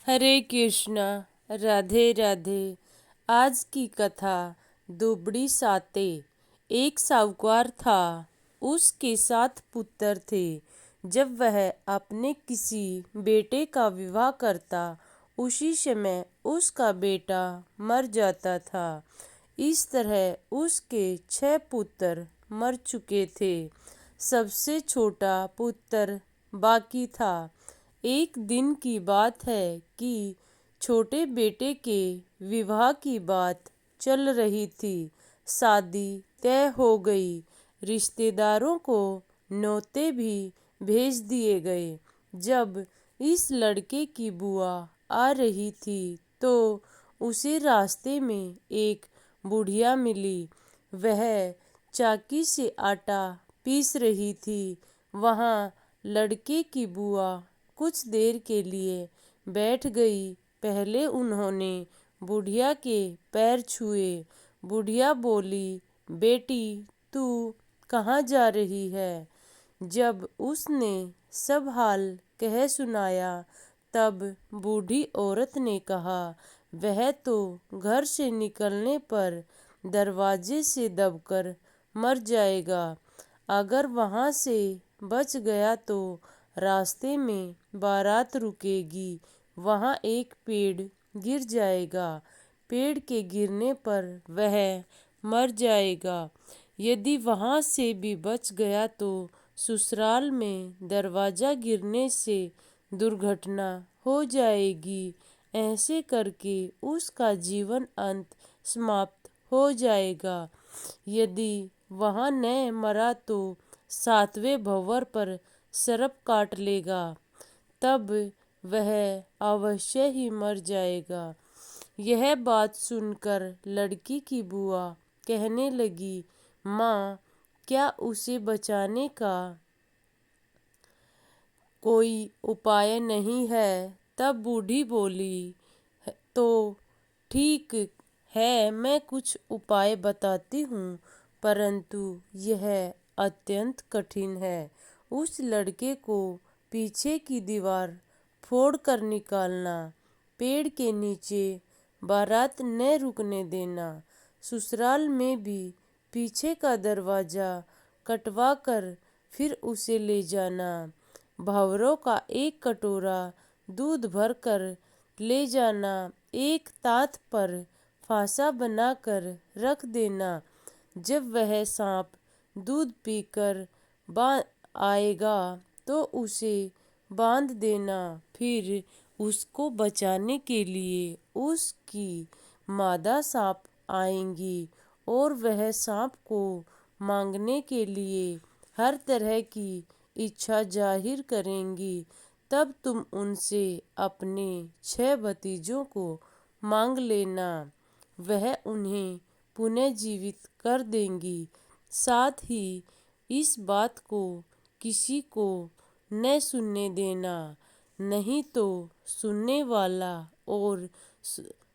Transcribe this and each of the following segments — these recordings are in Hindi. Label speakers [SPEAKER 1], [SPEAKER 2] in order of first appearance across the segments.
[SPEAKER 1] हरे कृष्णा। राधे राधे। आज की कथा दुबड़ी साते। एक साहूकार था, उसके 7 पुत्र थे। जब वह अपने किसी बेटे का विवाह करता, उसी समय उसका बेटा मर जाता था। इस तरह उसके 6 पुत्र मर चुके थे। सबसे छोटा पुत्र बाकी था। एक दिन की बात है कि छोटे बेटे के विवाह की बात चल रही थी। शादी तय हो गई। रिश्तेदारों को न्योते भी भेज दिए गए। जब इस लड़के की बुआ आ रही थी तो उसे रास्ते में एक बुढ़िया मिली। वह चाकी से आटा पीस रही थी। वहाँ लड़के की बुआ कुछ देर के लिए बैठ गई। पहले उन्होंने बुढ़िया के पैर छुए। बुढ़िया बोली, बेटी तू कहाँ जा रही है? जब उसने सब हाल कह सुनाया तब बूढ़ी औरत ने कहा, वह तो घर से निकलने पर दरवाजे से दबकर मर जाएगा। अगर वहाँ से बच गया तो रास्ते में बारात रुकेगी, वहाँ एक पेड़ गिर जाएगा। पेड़ के गिरने पर वह मर जाएगा। यदि वहाँ से भी बच गया तो ससुराल में दरवाजा गिरने से दुर्घटना हो जाएगी। ऐसे करके उसका जीवन अंत समाप्त हो जाएगा। यदि वहाँ न मरा तो 7वें भंवर पर सर्प काट लेगा, तब वह अवश्य ही मर जाएगा। यह बात सुनकर लड़की की बुआ कहने लगी, माँ, क्या उसे बचाने का कोई उपाय नहीं है? तब बूढ़ी बोली, तो ठीक है, मैं कुछ उपाय बताती हूँ, परंतु यह अत्यंत कठिन है। उस लड़के को पीछे की दीवार फोड़कर निकालना, पेड़ के नीचे बारात न रुकने देना, ससुराल में भी पीछे का दरवाजा कटवा कर फिर उसे ले जाना। भंवरों का एक कटोरा दूध भर कर ले जाना। एक ताथ पर फांसा बनाकर रख देना। जब वह सांप दूध पीकर आएगा तो उसे बांध देना। फिर उसको बचाने के लिए उसकी मादा सांप आएंगी और वह सांप को मांगने के लिए हर तरह की इच्छा जाहिर करेंगी। तब तुम उनसे अपने 6 भतीजों को मांग लेना। वह उन्हें पुनः जीवित कर देंगी। साथ ही इस बात को किसी को न सुनने देना, नहीं तो सुनने वाला और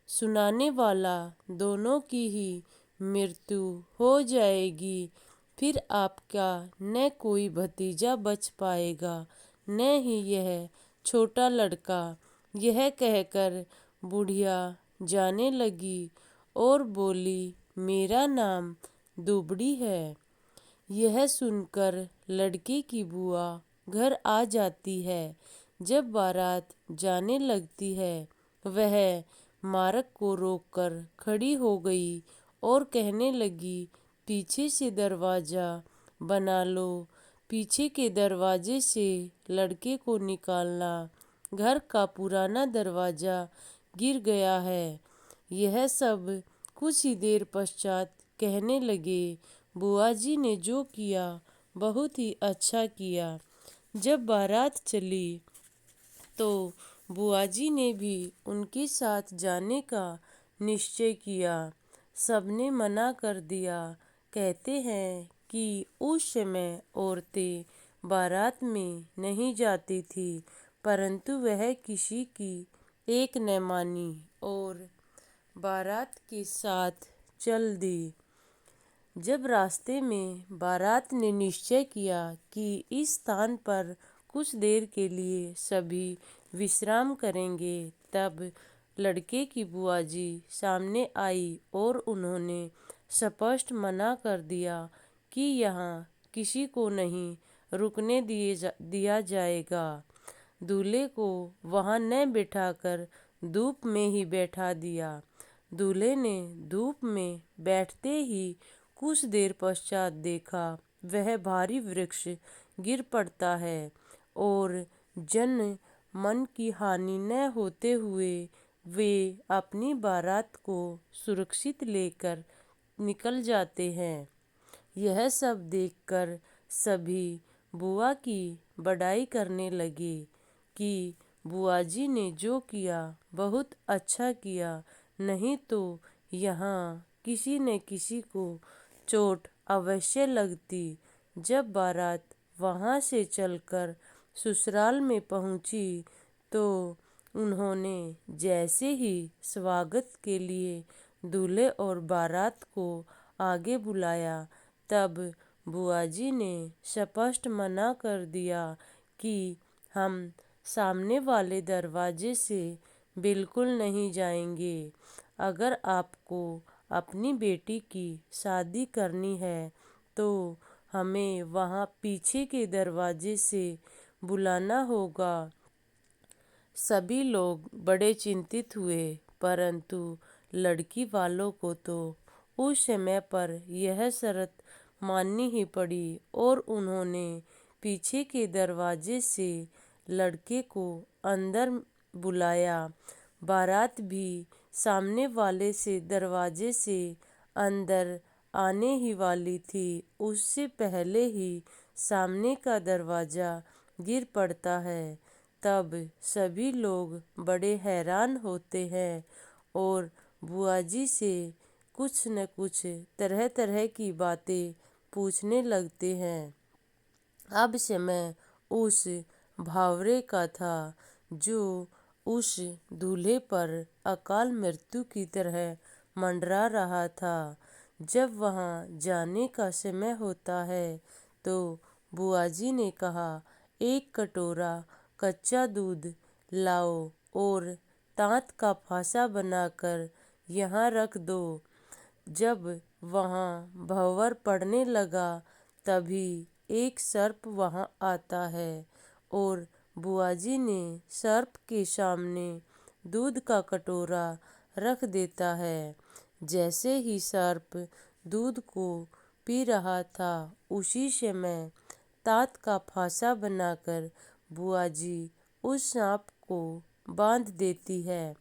[SPEAKER 1] सुनाने वाला दोनों की ही मृत्यु हो जाएगी। फिर आपका न कोई भतीजा बच पाएगा, न ही यह छोटा लड़का। यह कहकर बुढ़िया जाने लगी और बोली, मेरा नाम दुबड़ी है। यह सुनकर लड़के की बुआ घर आ जाती है। जब बारात जाने लगती है, वह मार्ग को रोककर खड़ी हो गई और कहने लगी, पीछे से दरवाजा बना लो। पीछे के दरवाजे से लड़के को निकालना। घर का पुराना दरवाजा गिर गया है। यह सब कुछ ही देर पश्चात कहने लगे, बुआ जी ने जो किया बहुत ही अच्छा किया। जब बारात चली तो बुआ जी ने भी उनके साथ जाने का निश्चय किया। सबने मना कर दिया। कहते हैं कि उस समय औरतें बारात में नहीं जाती थी, परंतु वह किसी की एक न मानी और बारात के साथ चल दी। जब रास्ते में बारात ने निश्चय किया कि इस स्थान पर कुछ देर के लिए सभी विश्राम करेंगे। तब लड़के की बुआ जी सामने आई और उन्होंने स्पष्ट मना कर दिया कि यहाँ किसी को नहीं रुकने दिया जाएगा। दूल्हे को वहाँ न बिठाकर धूप में ही बैठा दिया। दूल्हे ने धूप में बैठते ही कुछ देर पश्चात देखा वह भारी वृक्ष गिर पड़ता है और जन मन की हानि न होते हुए वे अपनी बारात को सुरक्षित लेकर निकल जाते हैं। यह सब देखकर सभी बुआ की बड़ाई करने लगे कि बुआ जी ने जो किया बहुत अच्छा किया, नहीं तो यहाँ किसी न किसी को चोट अवश्य लगती। जब बारात वहाँ से चलकर ससुराल में पहुँची तो उन्होंने जैसे ही स्वागत के लिए दूल्हे और बारात को आगे बुलाया, तब बुआ जी ने स्पष्ट मना कर दिया कि हम सामने वाले दरवाजे से बिल्कुल नहीं जाएंगे। अगर आपको अपनी बेटी की शादी करनी है तो हमें वहाँ पीछे के दरवाजे से बुलाना होगा। सभी लोग बड़े चिंतित हुए, परंतु लड़की वालों को तो उस समय पर यह शर्त माननी ही पड़ी और उन्होंने पीछे के दरवाजे से लड़के को अंदर बुलाया। बारात भी सामने वाले से दरवाजे से अंदर आने ही वाली थी, उससे पहले ही सामने का दरवाज़ा गिर पड़ता है। तब सभी लोग बड़े हैरान होते हैं और बुआ जी से कुछ न कुछ तरह तरह की बातें पूछने लगते हैं। अब समय उस भावरे का था जो उस दूल्हे पर अकाल मृत्यु की तरह मंडरा रहा था। जब वहाँ जाने का समय होता है तो बुआ जी ने कहा, एक कटोरा कच्चा दूध लाओ और तांत का फांसा बनाकर यहाँ रख दो। जब वहाँ भंवर पड़ने लगा तभी एक सर्प वहाँ आता है और बुआ जी ने सर्प के सामने दूध का कटोरा रख देता है। जैसे ही सर्प दूध को पी रहा था, उसी समय तात का फांसा बनाकर बुआ जी उस सांप को बांध देती है।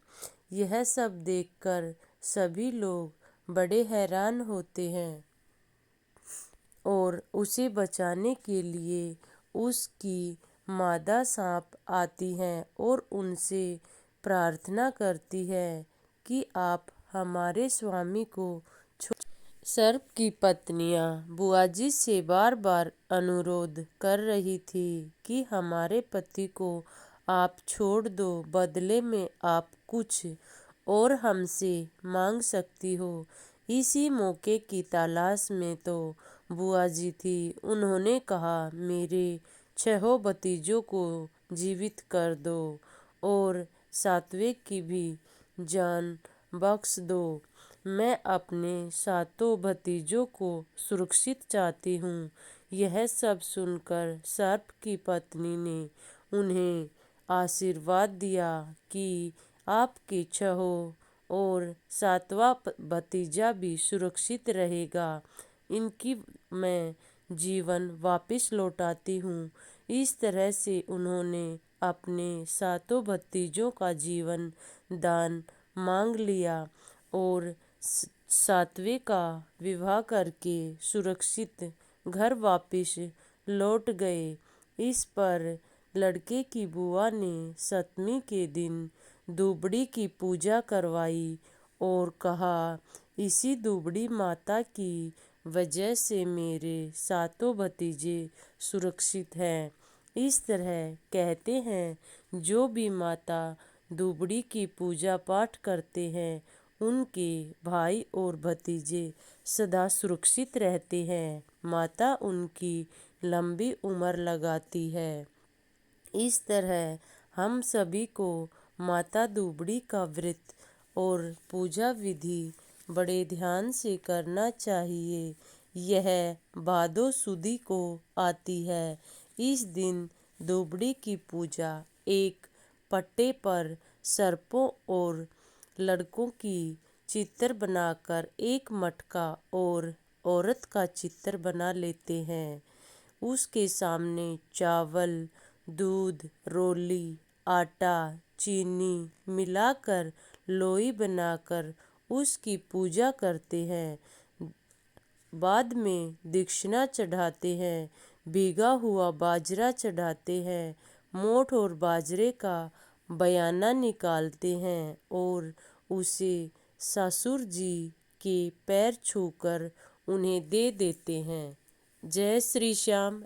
[SPEAKER 1] यह सब देखकर सभी लोग बड़े हैरान होते हैं और उसे बचाने के लिए उसकी मादा सांप आती हैं और उनसे प्रार्थना करती है कि आप हमारे स्वामी को सर्प की पत्नियां बुआ जी से बार बार अनुरोध कर रही थी कि हमारे पति को आप छोड़ दो, बदले में आप कुछ और हमसे मांग सकती हो। इसी मौके की तलाश में तो बुआ जी थी। उन्होंने कहा, मेरे 6 भतीजों को जीवित कर दो और 7वें की भी जान बख्श दो। मैं अपने 7 भतीजों को सुरक्षित चाहती हूँ। यह सब सुनकर सर्प की पत्नी ने उन्हें आशीर्वाद दिया कि आपके 6 और 7वां भतीजा भी सुरक्षित रहेगा। इनकी मैं जीवन वापस लौटाती हूँ। इस तरह से उन्होंने अपने 7 भतीजों का जीवन दान मांग लिया और 7वें का विवाह करके सुरक्षित घर वापस लौट गए। इस पर लड़के की बुआ ने 7वीं के दिन दुबड़ी की पूजा करवाई और कहा, इसी दुबड़ी माता की वजह से मेरे 7 भतीजे सुरक्षित हैं। इस तरह कहते हैं, जो भी माता दुबड़ी की पूजा पाठ करते हैं उनके भाई और भतीजे सदा सुरक्षित रहते हैं। माता उनकी लंबी उम्र लगाती है। इस तरह हम सभी को माता दुबड़ी का व्रत और पूजा विधि बड़े ध्यान से करना चाहिए। यह भादो सुदी को आती है। इस दिन दुबड़ी की पूजा एक पट्टे पर सर्पों और लड़कों की चित्र बनाकर एक मटका और औरत का चित्र बना लेते हैं। उसके सामने चावल, दूध, रोली, आटा, चीनी मिलाकर लोई बनाकर उसकी पूजा करते हैं। बाद में दक्षिणा चढ़ाते हैं, भीगा हुआ बाजरा चढ़ाते हैं, मोठ और बाजरे का बयाना निकालते हैं और उसे ससुर जी के पैर छूकर उन्हें दे देते हैं। जय श्री श्याम।